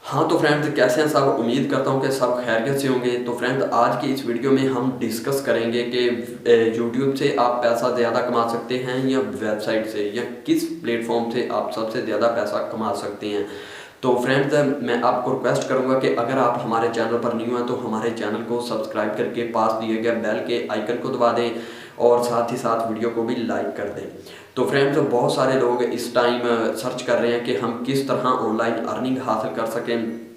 हाँ तो फ्रेंड्स, कैसे हैं सब। उम्मीद करता हूँ कि सब खैरियत से होंगे। तो फ्रेंड्स, आज की इस वीडियो में हम डिस्कस करेंगे कि यूट्यूब से आप पैसा ज़्यादा कमा सकते हैं या वेबसाइट से, या किस प्लेटफॉर्म से आप सबसे ज़्यादा पैसा कमा सकते हैं। तो फ्रेंड्स, मैं आपको रिक्वेस्ट करूंगा कि अगर आप हमारे चैनल पर न्यू हैं तो हमारे चैनल को सब्सक्राइब करके पास दिए गए बेल के आइकन को दबा दें और साथ ही साथ वीडियो को भी लाइक कर दें। तो फ्रेंड्स, बहुत सारे लोग इस टाइम सर्च कर रहे हैं कि हम किस तरह ऑनलाइन अर्निंग हासिल कर सकें।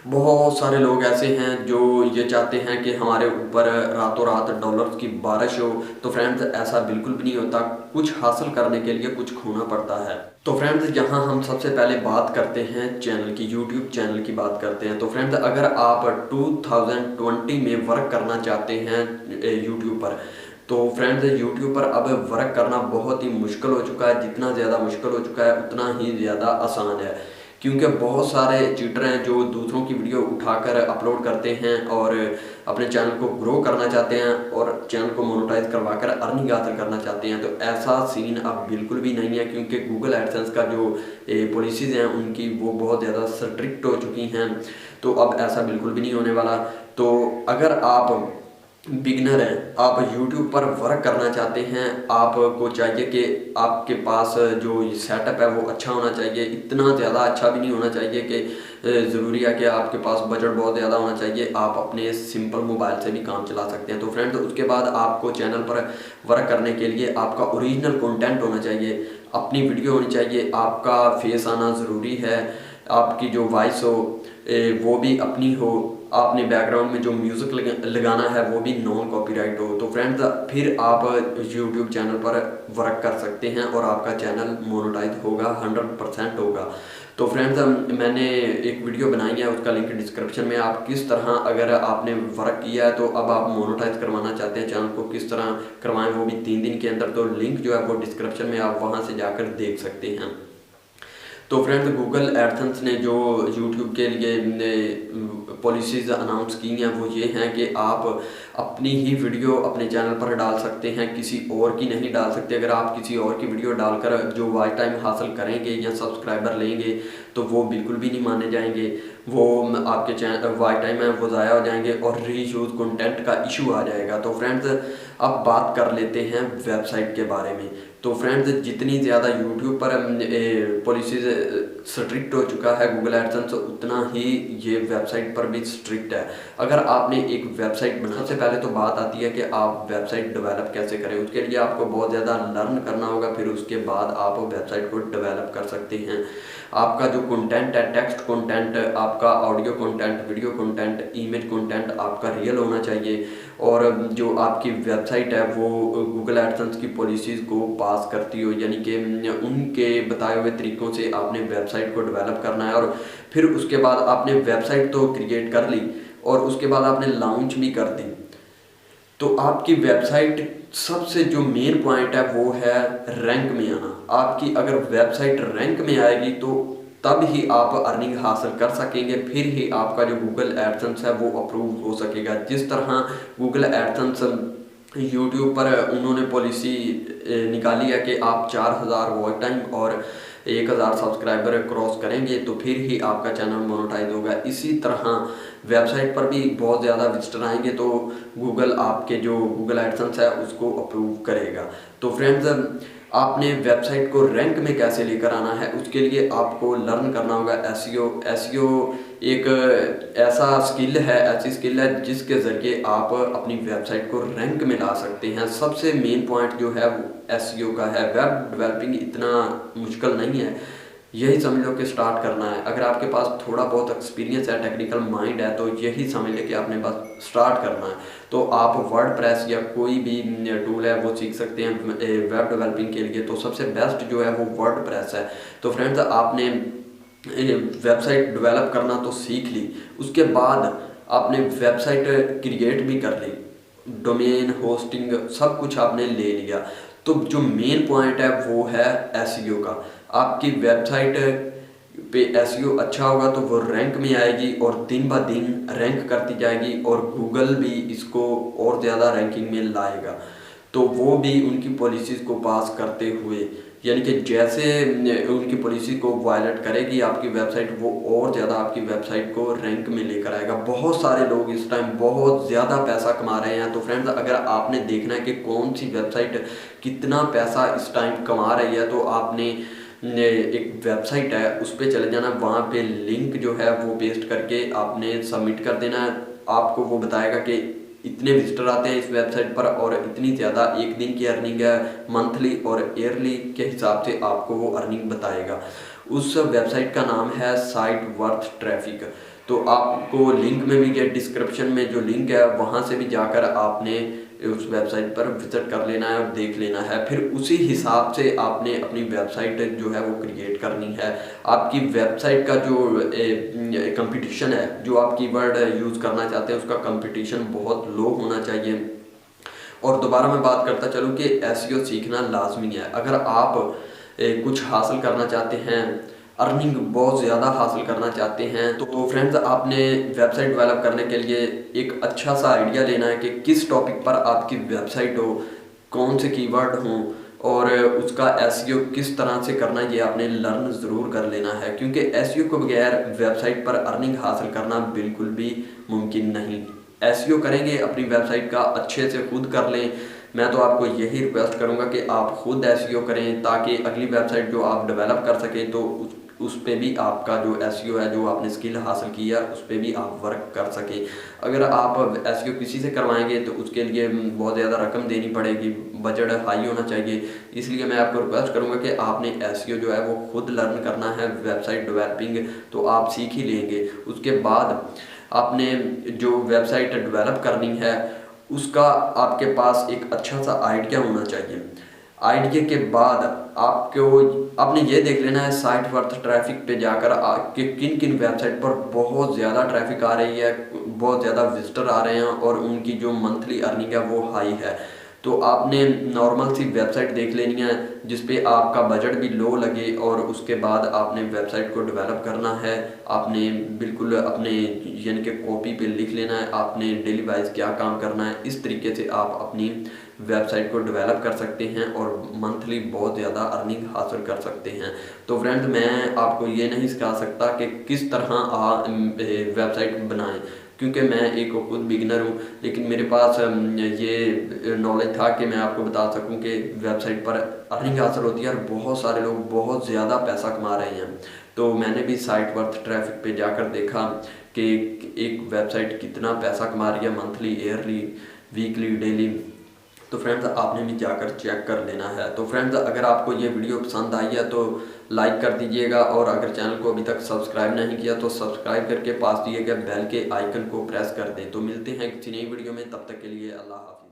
बहुत सारे लोग ऐसे हैं जो ये चाहते हैं कि हमारे ऊपर रातों रात डॉलर्स की बारिश हो। तो फ्रेंड्स, ऐसा बिल्कुल भी नहीं होता। कुछ हासिल करने के लिए कुछ खोना पड़ता है। तो फ्रेंड्स, यहाँ हम सबसे पहले बात करते हैं चैनल की, यूट्यूब चैनल की बात करते हैं। तो फ्रेंड्स, अगर आप 2020 में वर्क करना चाहते हैं यूट्यूब पर, तो फ्रेंड्स यूट्यूब पर अब वर्क करना बहुत ही मुश्किल हो चुका है। जितना ज़्यादा मुश्किल हो चुका है उतना ही ज़्यादा आसान है, क्योंकि बहुत सारे चीटर हैं जो दूसरों की वीडियो उठाकर अपलोड करते हैं और अपने चैनल को ग्रो करना चाहते हैं और चैनल को मोनेटाइज करवाकर अर्निंग हासिल करना चाहते हैं। तो ऐसा सीन अब बिल्कुल भी नहीं है, क्योंकि गूगल एडसेंस का जो पॉलिसीज़ हैं उनकी वो बहुत ज़्यादा स्ट्रिक्ट हो चुकी हैं। तो अब ऐसा बिल्कुल भी नहीं होने वाला। तो अगर आप बिगनर हैं, आप YouTube पर वर्क करना चाहते हैं, आपको चाहिए कि आपके पास जो सेटअप है वो अच्छा होना चाहिए। इतना ज़्यादा अच्छा भी नहीं होना चाहिए कि ज़रूरी है कि आपके पास बजट बहुत ज़्यादा होना चाहिए। आप अपने सिंपल मोबाइल से भी काम चला सकते हैं। तो फ्रेंड्स, उसके बाद आपको चैनल पर वर्क करने के लिए आपका ओरिजिनल कंटेंट होना चाहिए, अपनी वीडियो होनी चाहिए, आपका फेस आना ज़रूरी है, आपकी जो वॉइस हो वो भी अपनी हो, आपने बैकग्राउंड में जो म्यूज़िक लगाना है वो भी नॉन कॉपीराइट हो। तो फ्रेंड्स, फिर आप यूट्यूब चैनल पर वर्क कर सकते हैं और आपका चैनल मोनेटाइज होगा, 100% होगा। तो फ्रेंड्स, मैंने एक वीडियो बनाई है, उसका लिंक डिस्क्रिप्शन में। आप किस तरह, अगर आपने वर्क किया है तो अब आप मोनेटाइज करवाना चाहते हैं चैनल को, किस तरह करवाएं, वो भी 3 दिन के अंदर। तो लिंक जो है वो डिस्क्रिप्शन में, आप वहाँ से जाकर देख सकते हैं। तो फ्रेंड्स, गूगल एडसेंस ने जो यूट्यूब के लिए पॉलिसीज़ अनाउंस की हैं वो ये हैं कि आप अपनी ही वीडियो अपने चैनल पर डाल सकते हैं, किसी और की नहीं डाल सकते। अगर आप किसी और की वीडियो डालकर जो वॉच टाइम हासिल करेंगे या सब्सक्राइबर लेंगे तो वो बिल्कुल भी नहीं माने जाएंगे। वो आपके चैनल वॉच टाइम है वो ज़ाया हो जाएंगे और रीयूज़ कंटेंट का इशू आ जाएगा। तो फ्रेंड्स, अब बात कर लेते हैं वेबसाइट के बारे में। तो फ्रेंड्स, जितनी ज़्यादा यूट्यूब पर पॉलिसीज़ स्ट्रिक्ट हो चुका है गूगल एडसेंस, उतना ही ये वेबसाइट पर भी स्ट्रिक्ट है। अगर आपने एक वेबसाइट बना, सबसे पहले तो बात आती है कि आप वेबसाइट डेवलप कैसे करें। उसके लिए आपको बहुत ज़्यादा लर्न करना होगा, फिर उसके बाद आप वेबसाइट को डेवलप कर सकते हैं। आपका जो कंटेंट है, टेक्स्ट कंटेंट, आपका audio content, video content, image content आपका रियल होना चाहिए। और जो आपकी वेबसाइट है वो गूगल एडसेंस की पॉलिसीज़ को पास करती हो, यानी कि उनके बताए हुए तरीक़ों से आपने वेबसाइट को डेवलप करना है। और फिर उसके बाद आपने वेबसाइट तो क्रिएट कर ली और उसके बाद आपने लॉन्च भी कर दी। तो आपकी वेबसाइट, सबसे जो मेन पॉइंट है वो है रैंक में आना। आपकी अगर वेबसाइट रैंक में आएगी तो तब ही आप अर्निंग हासिल कर सकेंगे, फिर ही आपका जो गूगल एडसेंस है वो अप्रूव हो सकेगा। जिस तरह गूगल एडसेंस यूट्यूब पर उन्होंने पॉलिसी निकाली है कि आप 4000 वॉच टाइम और 1000 सब्सक्राइबर क्रॉस करेंगे तो फिर ही आपका चैनल मोनेटाइज होगा। इसी तरह वेबसाइट पर भी बहुत ज़्यादा विजिटर आएंगे तो गूगल आपके जो गूगल एडसेंस है उसको अप्रूव करेगा। तो फ्रेंड्स, आपने वेबसाइट को रैंक में कैसे लेकर आना है, उसके लिए आपको लर्न करना होगा एसईओ। एसईओ एक ऐसा स्किल है, ऐसी स्किल है जिसके ज़रिए आप अपनी वेबसाइट को रैंक में ला सकते हैं। सबसे मेन पॉइंट जो है वो एसईओ का है। वेब डेवलपिंग इतना मुश्किल नहीं है, यही समझ लो कि स्टार्ट करना है। अगर आपके पास थोड़ा बहुत एक्सपीरियंस है, टेक्निकल माइंड है, तो यही समझ ले कि आपने बस स्टार्ट करना है। तो आप वर्डप्रेस या कोई भी टूल है वो सीख सकते हैं वेब डेवलपिंग के लिए। तो सबसे बेस्ट जो है वो वर्डप्रेस है। तो फ्रेंड्स, आपने वेबसाइट डेवलप करना तो सीख ली, उसके बाद आपने वेबसाइट क्रिएट भी कर ली, डोमेन, होस्टिंग, सब कुछ आपने ले लिया। तो जो मेन पॉइंट है वो है एसईओ का। आपकी वेबसाइट पे एसईओ अच्छा होगा तो वो रैंक में आएगी और दिन ब दिन रैंक करती जाएगी और गूगल भी इसको और ज़्यादा रैंकिंग में लाएगा। तो वो भी उनकी पॉलिसीज़ को पास करते हुए यानी कि जैसे उनकी पॉलिसी को वायलेट करेगी आपकी वेबसाइट, वो और ज़्यादा आपकी वेबसाइट को रैंक में लेकर आएगा। बहुत सारे लोग इस टाइम बहुत ज़्यादा पैसा कमा रहे हैं। तो फ्रेंड्स, अगर आपने देखना है कि कौन सी वेबसाइट कितना पैसा इस टाइम कमा रही है, तो आपने एक वेबसाइट है उस पर चले जाना, वहाँ पे लिंक जो है वो पेस्ट करके आपने सबमिट कर देना है। आपको वो बताएगा कि इतने विजिटर आते हैं इस वेबसाइट पर और इतनी ज़्यादा एक दिन की अर्निंग है, मंथली और ईयरली के हिसाब से आपको वो अर्निंग बताएगा। उस वेबसाइट का नाम है साइट वर्थ ट्रैफिक। तो आपको लिंक में भी या डिस्क्रिप्शन में जो लिंक है वहाँ से भी जाकर आपने उस वेबसाइट पर विजिट कर लेना है और देख लेना है। फिर उसी हिसाब से आपने अपनी वेबसाइट जो है वो क्रिएट करनी है। आपकी वेबसाइट का जो कंपटीशन है, जो आप कीवर्ड यूज़ करना चाहते हैं, उसका कंपटीशन बहुत लो होना चाहिए। और दोबारा मैं बात करता चलूँ कि एसईओ सीखना लाजमी है। अगर आप कुछ हासिल करना चाहते हैं, अर्निंग बहुत ज़्यादा हासिल करना चाहते हैं, तो फ्रेंड्स आपने वेबसाइट डेवलप करने के लिए एक अच्छा सा आइडिया लेना है कि किस टॉपिक पर आपकी वेबसाइट हो, कौन से कीवर्ड हों और उसका एसईओ किस तरह से करना, ये आपने लर्न ज़रूर कर लेना है। क्योंकि एसईओ के बगैर वेबसाइट पर अर्निंग हासिल करना बिल्कुल भी मुमकिन नहीं। एसईओ करेंगे, अपनी वेबसाइट का अच्छे से खुद कर लें। मैं तो आपको यही रिक्वेस्ट करूंगा कि आप खुद एसईओ करें, ताकि अगली वेबसाइट जो आप डेवलप कर सकें तो उस पे भी आपका जो एसईओ है, जो आपने स्किल हासिल की है, उस पे भी आप वर्क कर सकें। अगर आप एसईओ किसी से करवाएंगे तो उसके लिए बहुत ज़्यादा रकम देनी पड़ेगी, बजट हाई होना चाहिए। इसलिए मैं आपको रिक्वेस्ट करूंगा कि आपने एसईओ जो है वो खुद लर्न करना है। वेबसाइट डेवलपिंग तो आप सीख ही लेंगे, उसके बाद आपने जो वेबसाइट डेवलप करनी है उसका आपके पास एक अच्छा सा आइडिया होना चाहिए। आइडिया के बाद आपने ये देख लेना है साइट वर्थ ट्रैफिक पे जाकर कि किन किन वेबसाइट पर बहुत ज़्यादा ट्रैफिक आ रही है, बहुत ज़्यादा विजिटर आ रहे हैं और उनकी जो मंथली अर्निंग है वो हाई है। तो आपने नॉर्मल सी वेबसाइट देख लेनी है जिस पे आपका बजट भी लो लगे, और उसके बाद आपने वेबसाइट को डेवलप करना है। आपने बिल्कुल अपने यानी कि कॉपी पे लिख लेना है आपने डेली वाइज क्या काम करना है। इस तरीके से आप अपनी वेबसाइट को डेवलप कर सकते हैं और मंथली बहुत ज़्यादा अर्निंग हासिल कर सकते हैं। तो फ्रेंड्स, मैं आपको ये नहीं सिखा सकता कि किस तरह आप वेबसाइट बनाएं, क्योंकि मैं एक खुद बिगिनर हूँ, लेकिन मेरे पास ये नॉलेज था कि मैं आपको बता सकूँ कि वेबसाइट पर अर्निंग हासिल होती है और बहुत सारे लोग बहुत ज़्यादा पैसा कमा रहे हैं। तो मैंने भी साइट वर्थ ट्रैफिक पे जाकर देखा कि एक वेबसाइट कितना पैसा कमा रही है मंथली, ईयरली, वीकली, डेली। तो फ्रेंड्स, आपने भी जाकर चेक कर लेना है। तो फ्रेंड्स, अगर आपको ये वीडियो पसंद आई है तो लाइक कर दीजिएगा, और अगर चैनल को अभी तक सब्सक्राइब नहीं किया तो सब्सक्राइब करके पास दिए गए बेल के आइकन को प्रेस कर दें। तो मिलते हैं किसी नई वीडियो में, तब तक के लिए अल्लाह हाफिज़।